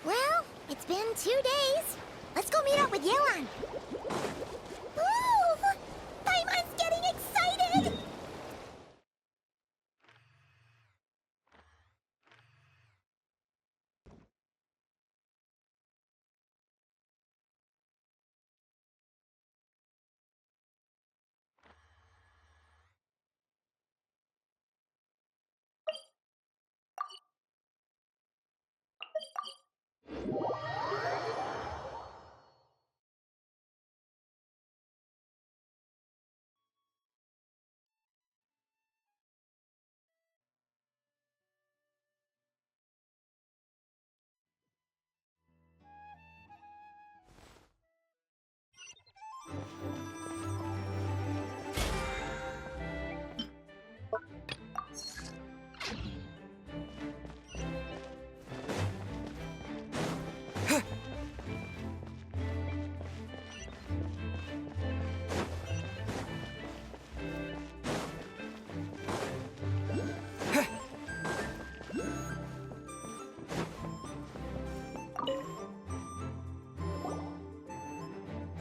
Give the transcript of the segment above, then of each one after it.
Well, it's been 2 days. Let's go meet up with Yelan. Ooh! Paimon's getting excited!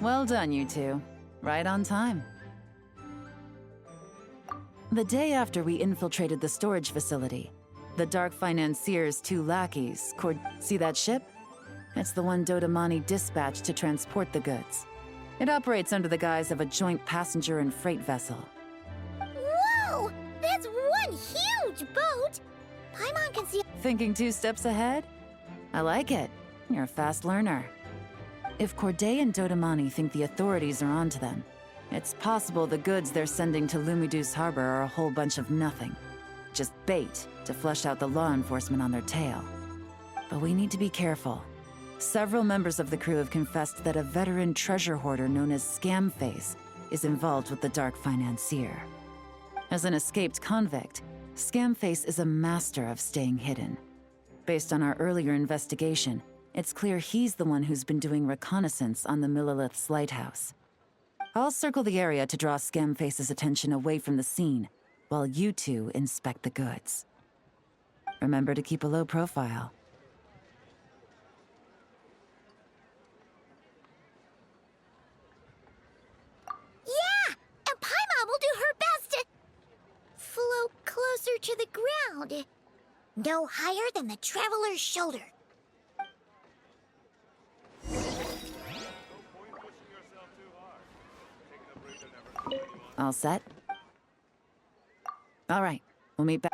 Well done, you two. Right on time. The day after we infiltrated the storage facility, the Dark Financier's 2 lackeys, see that ship? It's the one Dodamani dispatched to transport the goods. It operates under the guise of a joint passenger and freight vessel. Whoa! That's one huge boat! Paimon can see— Thinking 2 steps ahead? I like it. You're a fast learner. If Corday and Dodamani think the authorities are onto them, it's possible the goods they're sending to Lumidus Harbor are a whole bunch of nothing. Just bait to flush out the law enforcement on their tail. But we need to be careful. Several members of the crew have confessed that a veteran treasure hoarder known as Scamface is involved with the Dark Financier. As an escaped convict, Scamface is a master of staying hidden. Based on our earlier investigation, it's clear he's the one who's been doing reconnaissance on the Millilith's lighthouse. I'll circle the area to draw Scamface's attention away from the scene, while you two inspect the goods. Remember to keep a low profile. Yeah! And Paimon will do her best to float closer to the ground. No higher than the traveler's shoulder. All set? All right, we'll meet back.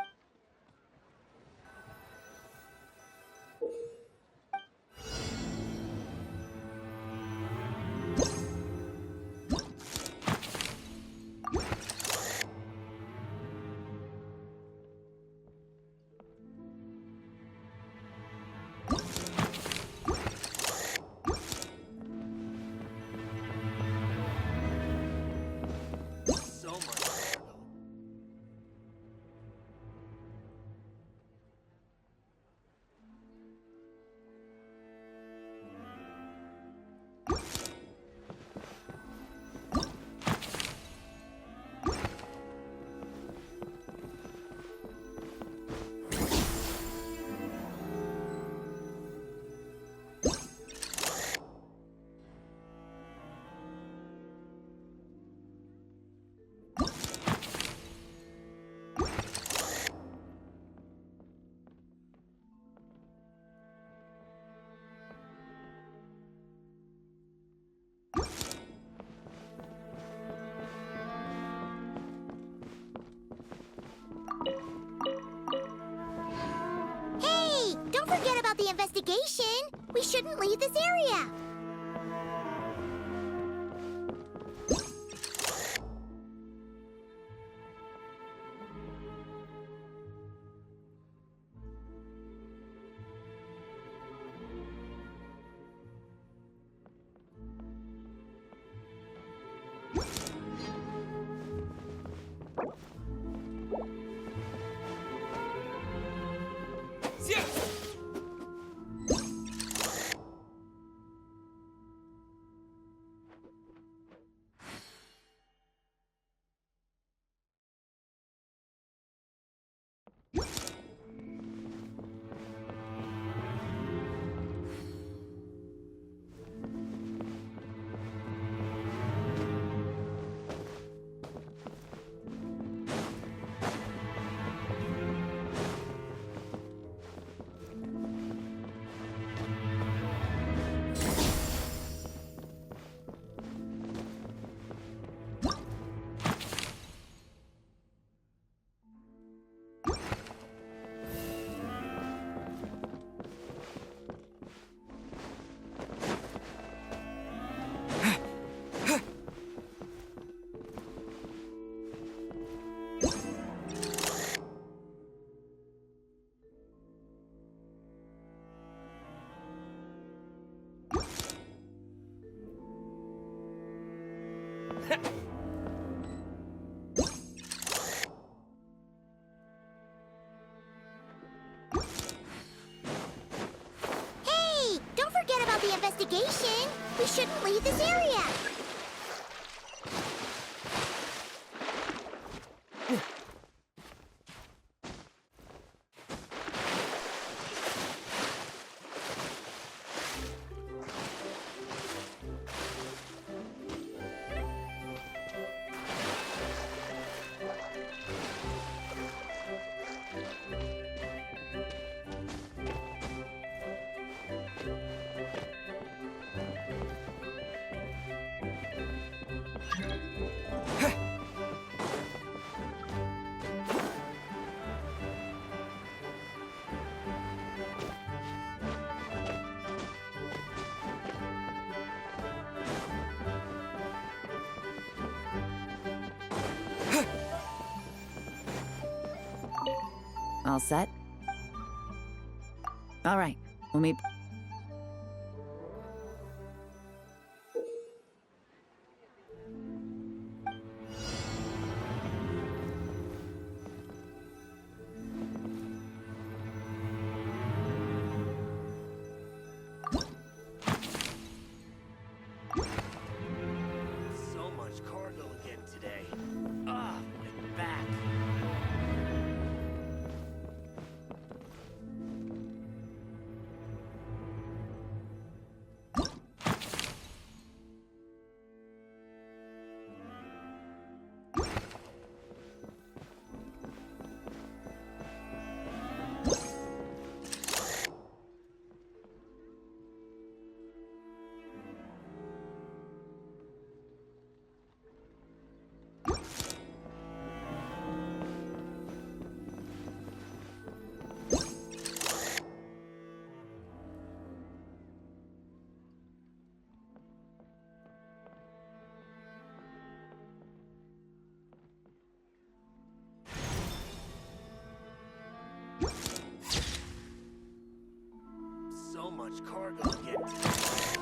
don't forget about the investigation. We shouldn't leave this area. Hey, don't forget about the investigation. We shouldn't leave this area. All set? All right, we'll meet... So much cargo again today. Ah, my back. So much cargo again today.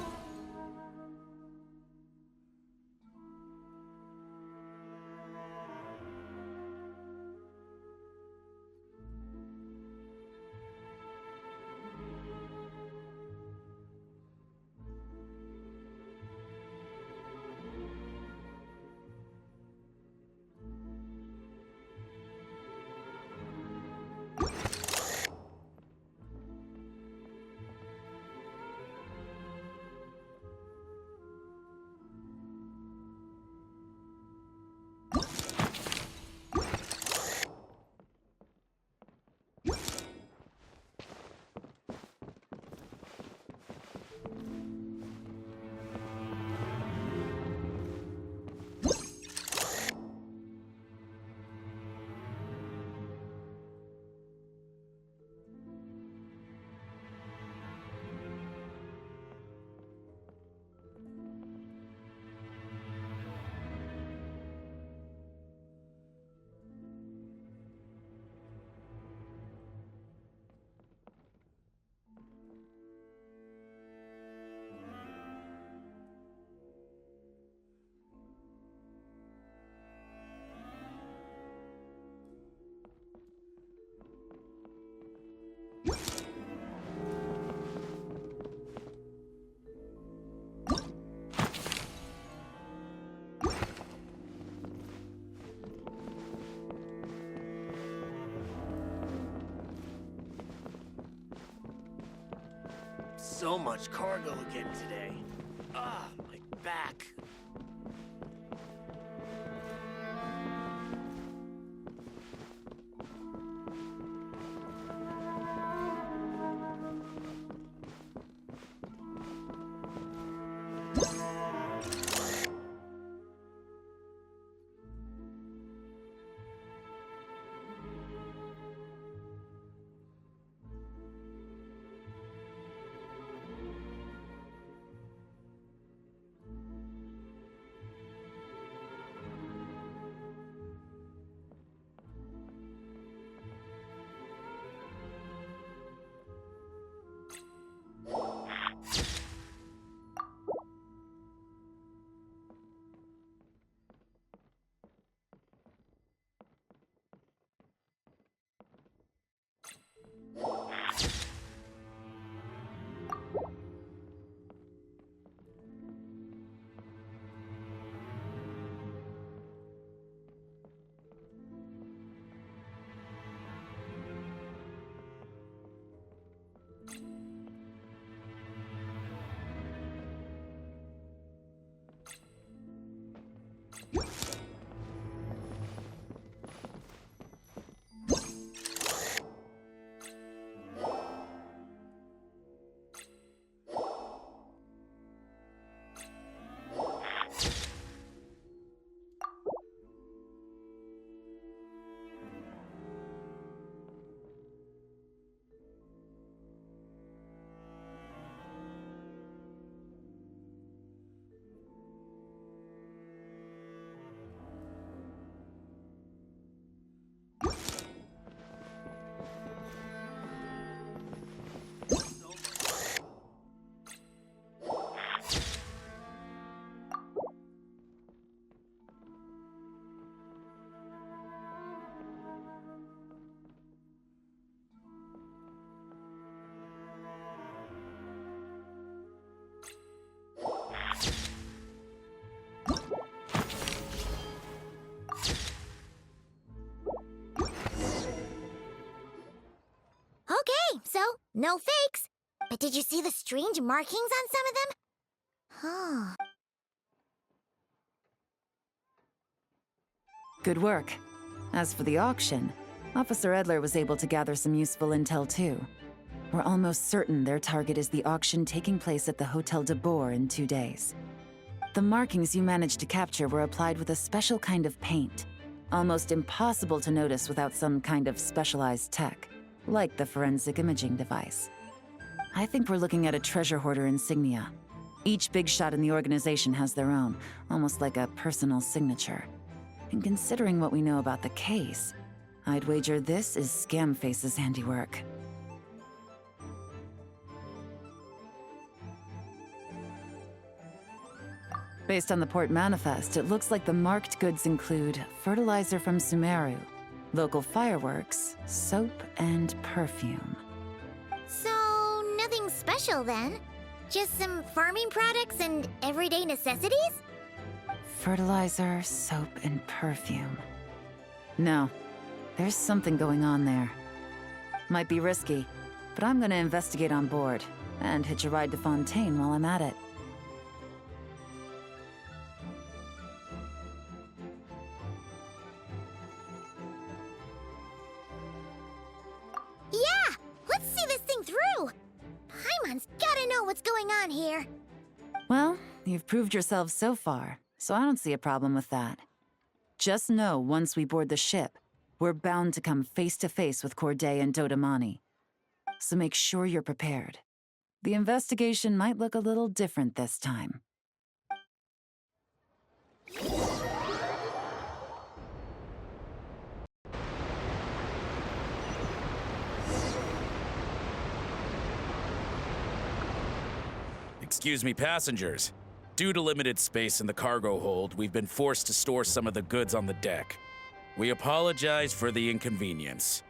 So much cargo again today. Ah, my back. Okay, so no fakes. But did you see the strange markings on some of them? Huh. Good work. As for the auction, Officer Edler was able to gather some useful intel too. We're almost certain their target is the auction taking place at the Hotel de Boer in 2 days. The markings you managed to capture were applied with a special kind of paint, almost impossible to notice without some kind of specialized tech, like the forensic imaging device. I think we're looking at a treasure hoarder insignia. Each big shot in the organization has their own, almost like a personal signature. And considering what we know about the case, I'd wager this is Scamface's handiwork. Based on the port manifest, it looks like the marked goods include fertilizer from Sumeru, local fireworks, soap, and perfume. So, nothing special then? Just some farming products and everyday necessities? Fertilizer, soap, and perfume. No, there's something going on there. Might be risky, but I'm gonna investigate on board, and hitch a ride to Fontaine while I'm at it. Yeah! Let's see this thing through! Paimon's gotta know what's going on here. Well, you've proved yourself so far, so I don't see a problem with that. Just know once we board the ship, we're bound to come face to face with Corday and Dodamani. So make sure you're prepared. The investigation might look a little different this time. Excuse me, passengers. Due to limited space in the cargo hold, we've been forced to store some of the goods on the deck. We apologize for the inconvenience.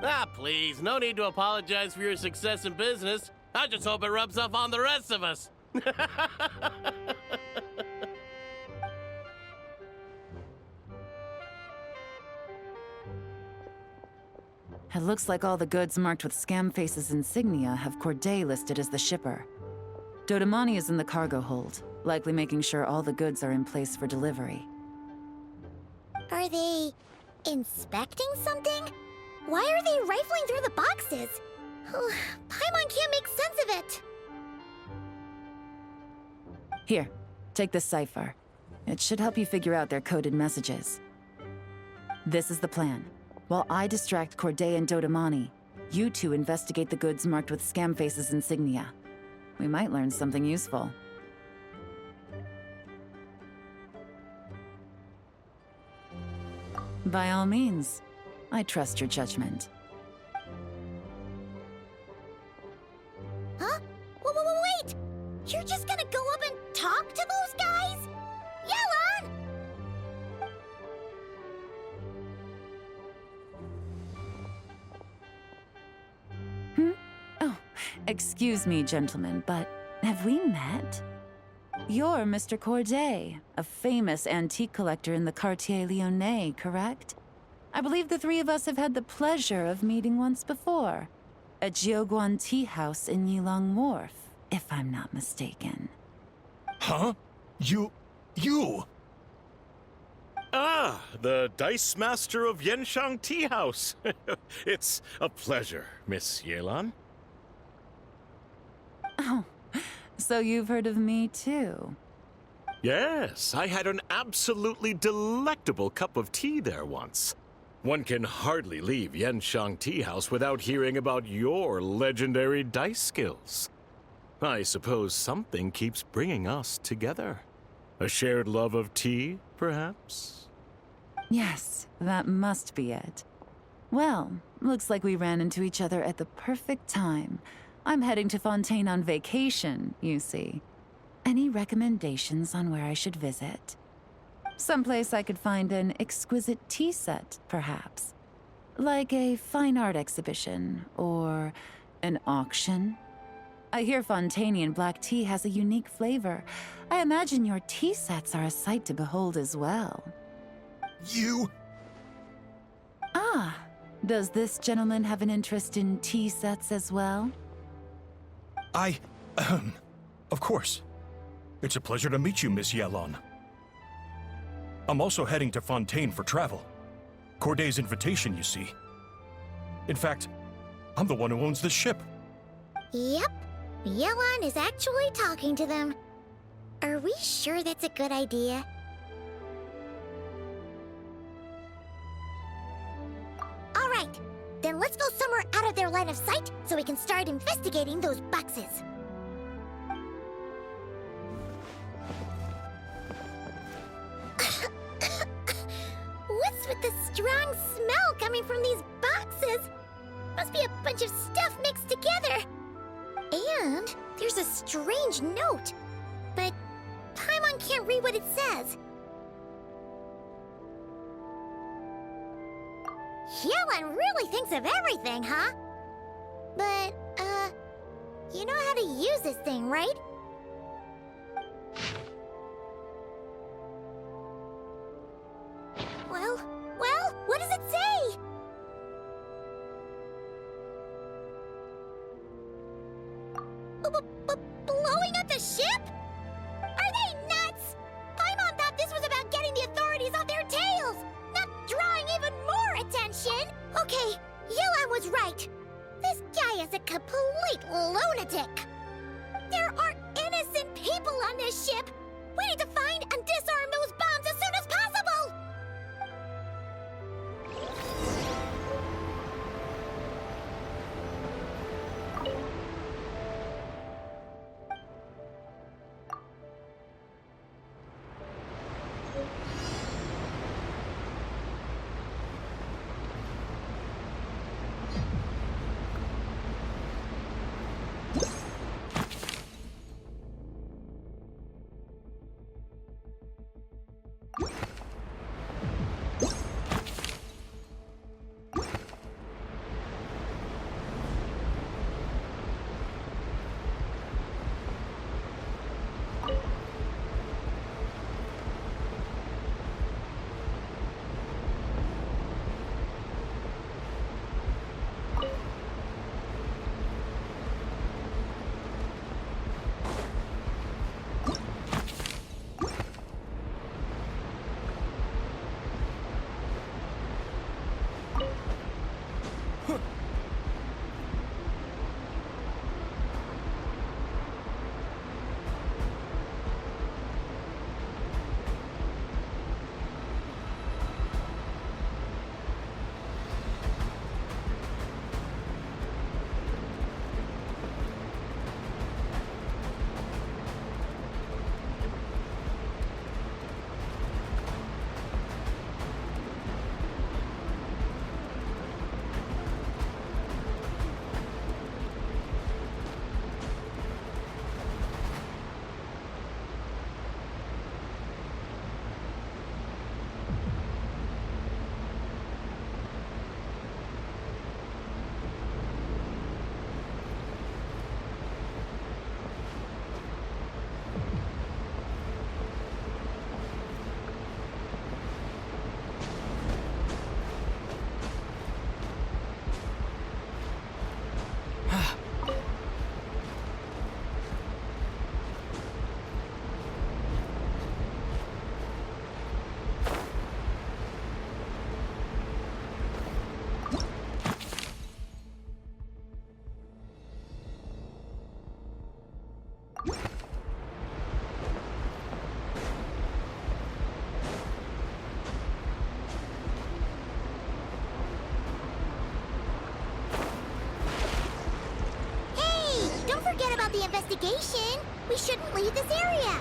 Ah, please, no need to apologize for your success in business. I just hope it rubs off on the rest of us. It looks like all the goods marked with Scamface's insignia have Corday listed as the shipper. Dodamani is in the cargo hold, likely making sure all the goods are in place for delivery. Are they inspecting something? Why are they rifling through the boxes? Paimon can't make sense of it. Here, take this cipher. It should help you figure out their coded messages. This is the plan. While I distract Corday and Dodamani, you two investigate the goods marked with Scamface's insignia. We might learn something useful. By all means, I trust your judgment. Huh? Wait! You're just gonna go up and talk to those guys? Yelan! Oh, excuse me, gentlemen, but have we met? You're Mr. Corday, a famous antique collector in the Quartier Lyonnais, correct? I believe the three of us have had the pleasure of meeting once before. At Jiuguan Tea House in Yilong Wharf, if I'm not mistaken. Huh? You... Ah, the Dice Master of Yenshang Tea House. It's a pleasure, Miss Yelan. Oh, so you've heard of me too? Yes, I had an absolutely delectable cup of tea there once. One can hardly leave Yenshang Tea House without hearing about your legendary dice skills. I suppose something keeps bringing us together. A shared love of tea, perhaps? Yes, that must be it. Well, looks like we ran into each other at the perfect time. I'm heading to Fontaine on vacation, you see. Any recommendations on where I should visit? Someplace I could find an exquisite tea set, perhaps. Like a fine art exhibition, or an auction. I hear Fontainian black tea has a unique flavor. I imagine your tea sets are a sight to behold as well. You... Ah, does this gentleman have an interest in tea sets as well? Of course. It's a pleasure to meet you, Miss Yelan. I'm also heading to Fontaine for travel. Corday's invitation, you see. In fact, I'm the one who owns this ship. Yep. Yelan is actually talking to them. Are we sure that's a good idea? Alright, then let's go somewhere out of their line of sight so we can start investigating those boxes. What's with the strong smell coming from these boxes? Must be a bunch of stuff mixed together. And there's a strange note, but Paimon can't read what it says. Yelan really thinks of everything, huh? But, you know how to use this thing, right? Well, what does it say? Blowing up the ship? Are they nuts? Paimon thought this was about getting the authorities off their tails, not drawing even more attention. Okay, Yelan was right. This guy is a complete lunatic. There are innocent people on this ship. We need to find and disarm those bombs as soon as possible. investigation. We shouldn't leave this area.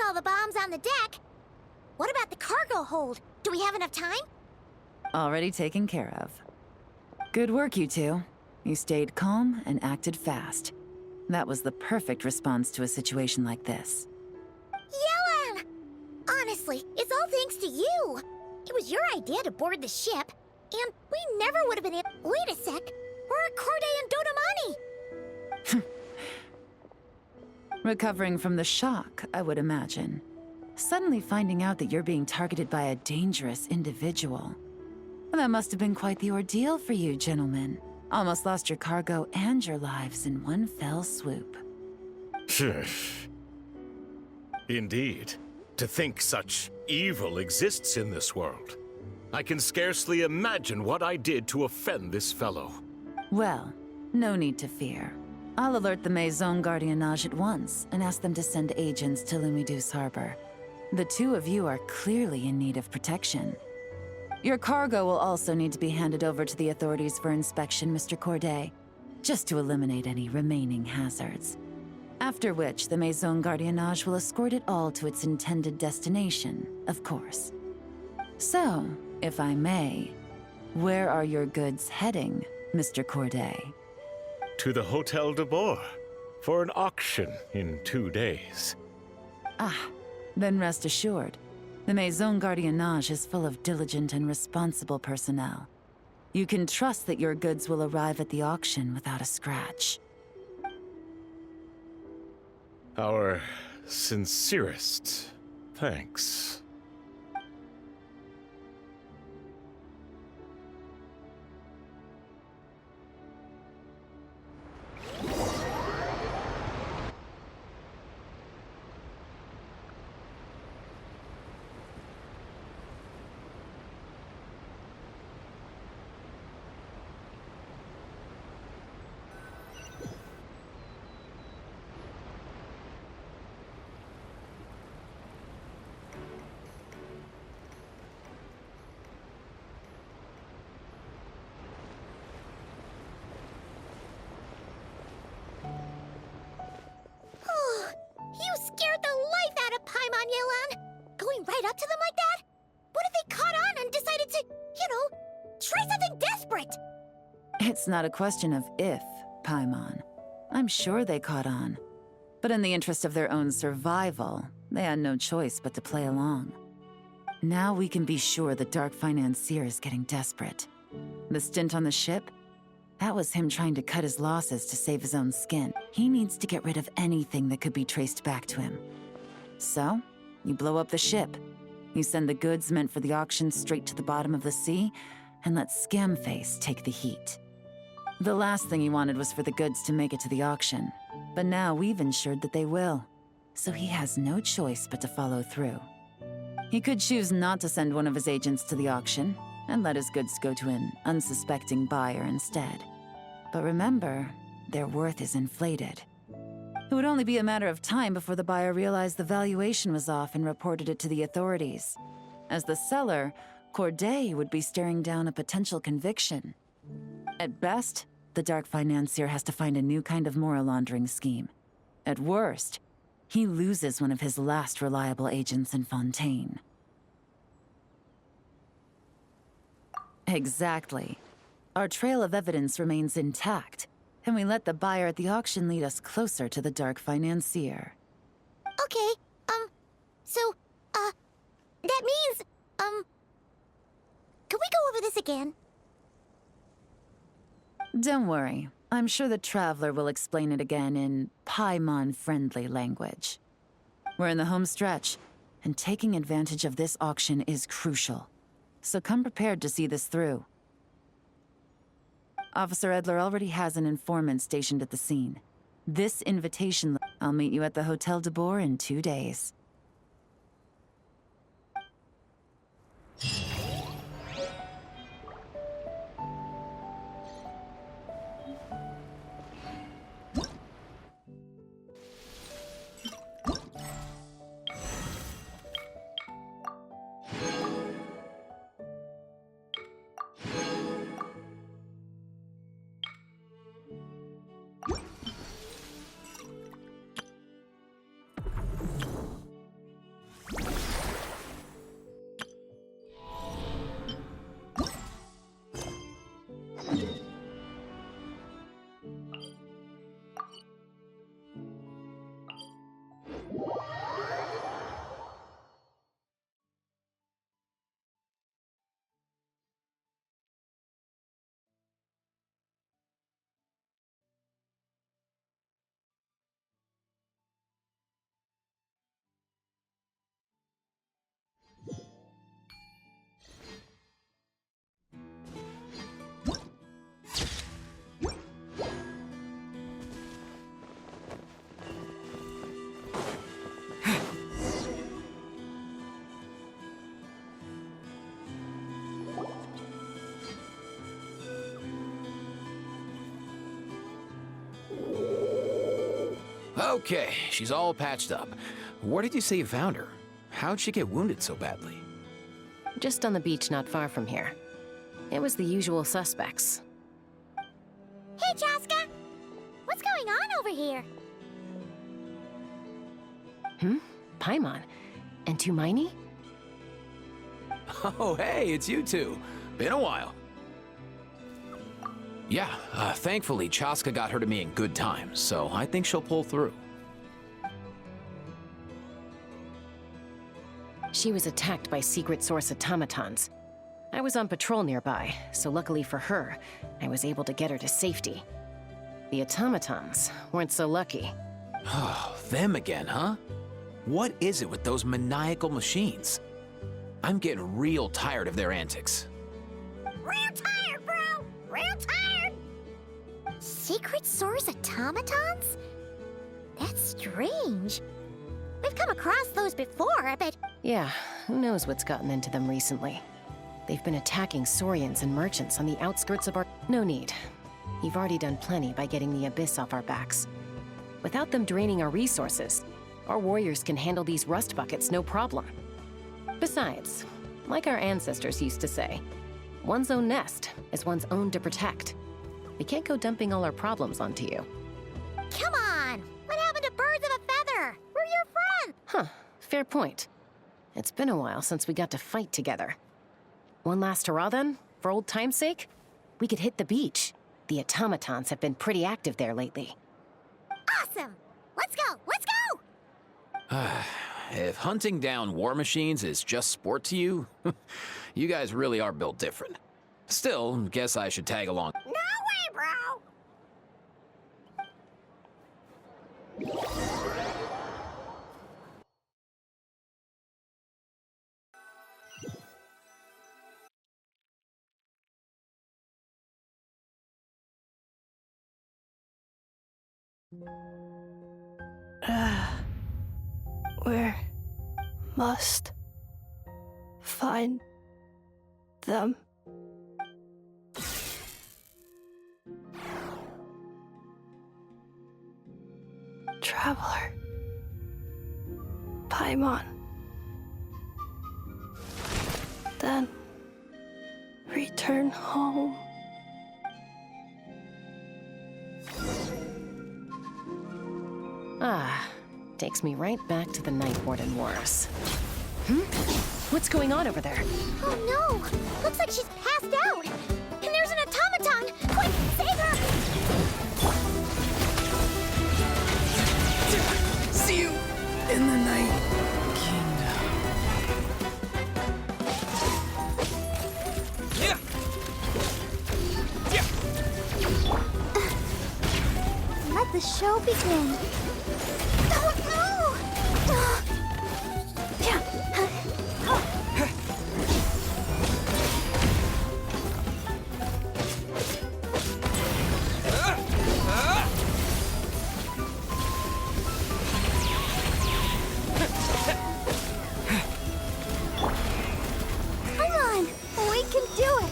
all the bombs on the deck. What about the cargo hold? Do we have enough time? Already taken care of. Good work, you two. You stayed calm and acted fast. That was the perfect response to a situation like this. Yelan! Honestly, it's all thanks to you. It was your idea to board the ship, and we never would have been able— Wait a sec. Where are Corday and Dodamani? Recovering from the shock, I would imagine. Suddenly finding out that you're being targeted by a dangerous individual. That must have been quite the ordeal for you, gentlemen. Almost lost your cargo and your lives in one fell swoop. Indeed. To think such evil exists in this world. I can scarcely imagine what I did to offend this fellow. Well, no need to fear. I'll alert the Maison Gardiennage at once and ask them to send agents to Lumidus Harbor. The two of you are clearly in need of protection. Your cargo will also need to be handed over to the authorities for inspection, Mr. Corday, just to eliminate any remaining hazards. After which, the Maison Gardiennage will escort it all to its intended destination, of course. So, if I may, where are your goods heading, Mr. Corday? To the Hotel de Boer for an auction in 2 days. Ah, then rest assured. The Maison Gardiennage is full of diligent and responsible personnel. You can trust that your goods will arrive at the auction without a scratch. Our sincerest thanks. You scared the life out of Paimon, Yelan! Going right up to them like that? What if they caught on and decided to, try something desperate? It's not a question of if, Paimon. I'm sure they caught on. But in the interest of their own survival, they had no choice but to play along. Now we can be sure the Dark Financier is getting desperate. The stint on the ship? That was him trying to cut his losses to save his own skin. He needs to get rid of anything that could be traced back to him. So, you blow up the ship. You send the goods meant for the auction straight to the bottom of the sea, and let Scamface take the heat. The last thing he wanted was for the goods to make it to the auction, but now we've ensured that they will. So he has no choice but to follow through. He could choose not to send one of his agents to the auction, and let his goods go to an unsuspecting buyer instead. But remember, their worth is inflated. It would only be a matter of time before the buyer realized the valuation was off and reported it to the authorities. As the seller, Corday would be staring down a potential conviction. At best, the Dark Financier has to find a new kind of moral laundering scheme. At worst, he loses one of his last reliable agents in Fontaine. Exactly. Our trail of evidence remains intact, and we let the buyer at the auction lead us closer to the Dark Financier. Okay, that means, can we go over this again? Don't worry. I'm sure the Traveler will explain it again in Paimon-friendly language. We're in the home stretch, and taking advantage of this auction is crucial. So come prepared to see this through. Officer Edler already has an informant stationed at the scene. This invitation, I'll meet you at the Hotel de Boer in 2 days. Okay, she's all patched up. Where did you say you found her? How'd she get wounded so badly? Just on the beach not far from here. It was the usual suspects. Hey, Chaska! What's going on over here? Paimon. And Tumaini? Oh, hey, it's you two. Been a while. Yeah, thankfully, Chaska got her to me in good time, so I think she'll pull through. She was attacked by secret source automatons. I was on patrol nearby, so luckily for her, I was able to get her to safety. The automatons weren't so lucky. Oh, them again, huh? What is it with those maniacal machines? I'm getting real tired of their antics. Real tired, bro! Real tired! Secret source automatons? That's strange. We've come across those before, but... Yeah, who knows what's gotten into them recently. They've been attacking Saurians and merchants on the outskirts of our... No need. You've already done plenty by getting the Abyss off our backs. Without them draining our resources, our warriors can handle these rust buckets no problem. Besides, like our ancestors used to say, one's own nest is one's own to protect. We can't go dumping all our problems onto you. Come on! What happened to birds of a feather? We're your friends! Huh, fair point. It's been a while since we got to fight together. One last hurrah then, for old time's sake? We could hit the beach. The automatons have been pretty active there lately. Awesome! Let's go! Let's go! If hunting down war machines is just sport to you, you guys really are built different. Still, guess I should tag along. No way, bro! We must find them. Traveler. Paimon. Then return home. Takes me right back to the Night Warden Wars. What's going on over there? Oh no! Looks like she's passed out! And there's an automaton! Quick, save her! See you in the night. Let the show begin. Oh no! Come on, we can do it.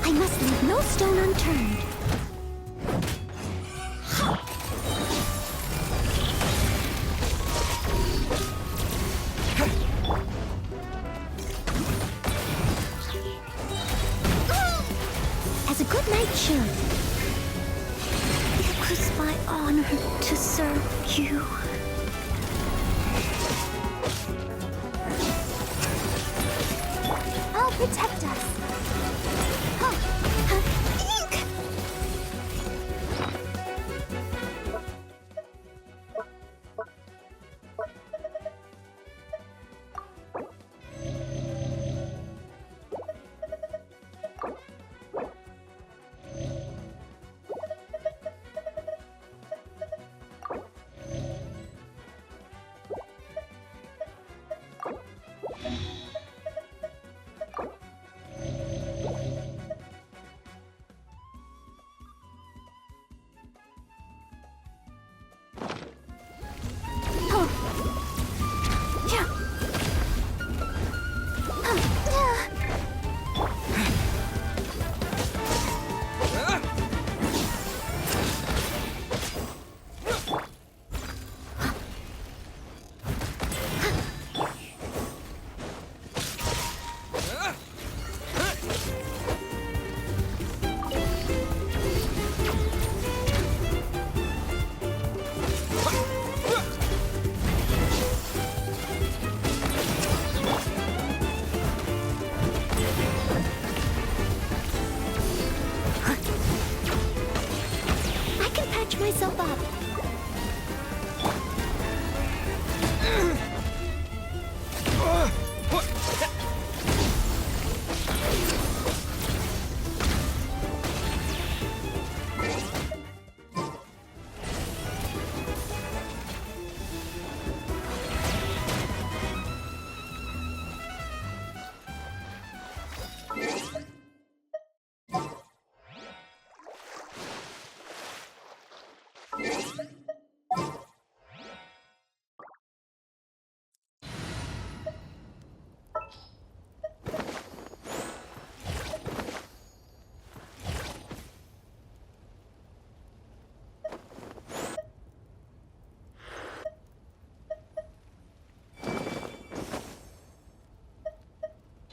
I must leave no stone unturned. As a good knight should. It was my honor to serve you. I'll protect us. Ink!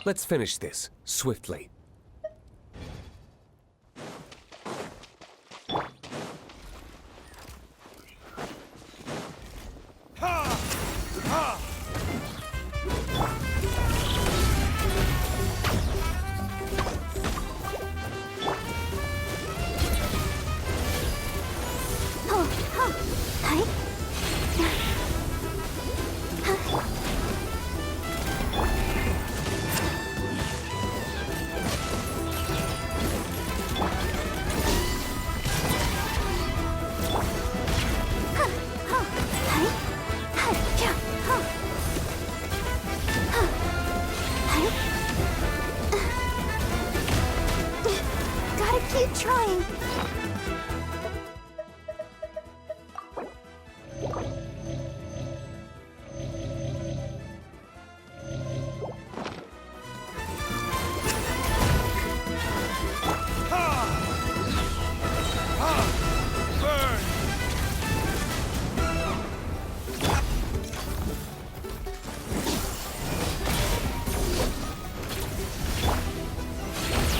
Let's finish this swiftly. Gotta keep trying.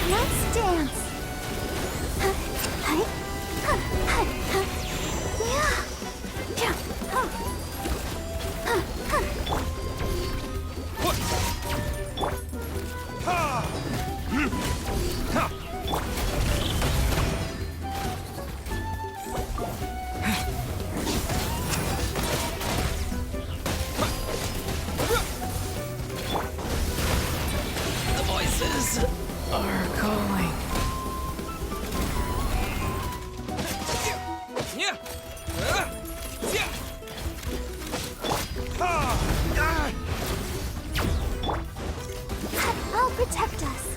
Let's dance. The voices are calling. I'll protect us.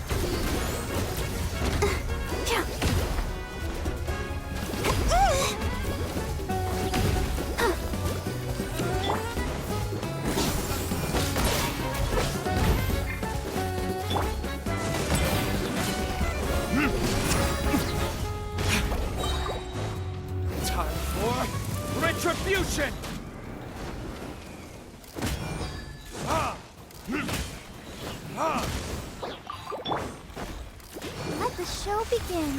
Time for retribution! Let the show begin.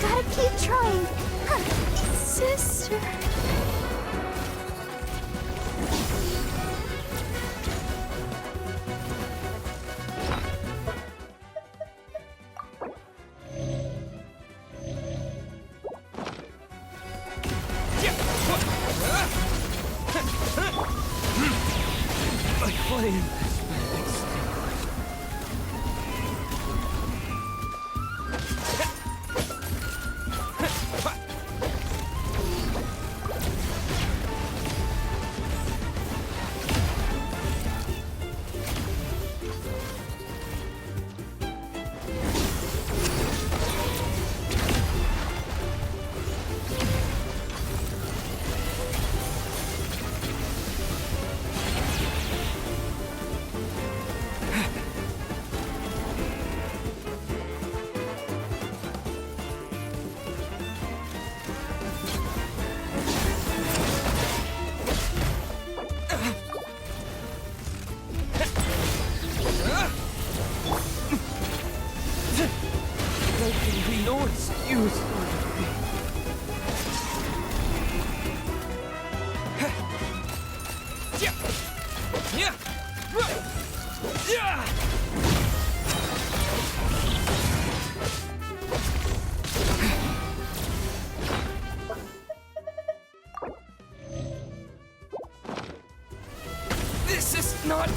Gotta keep trying. Sister. My flame. There can be no excuse for it. This is not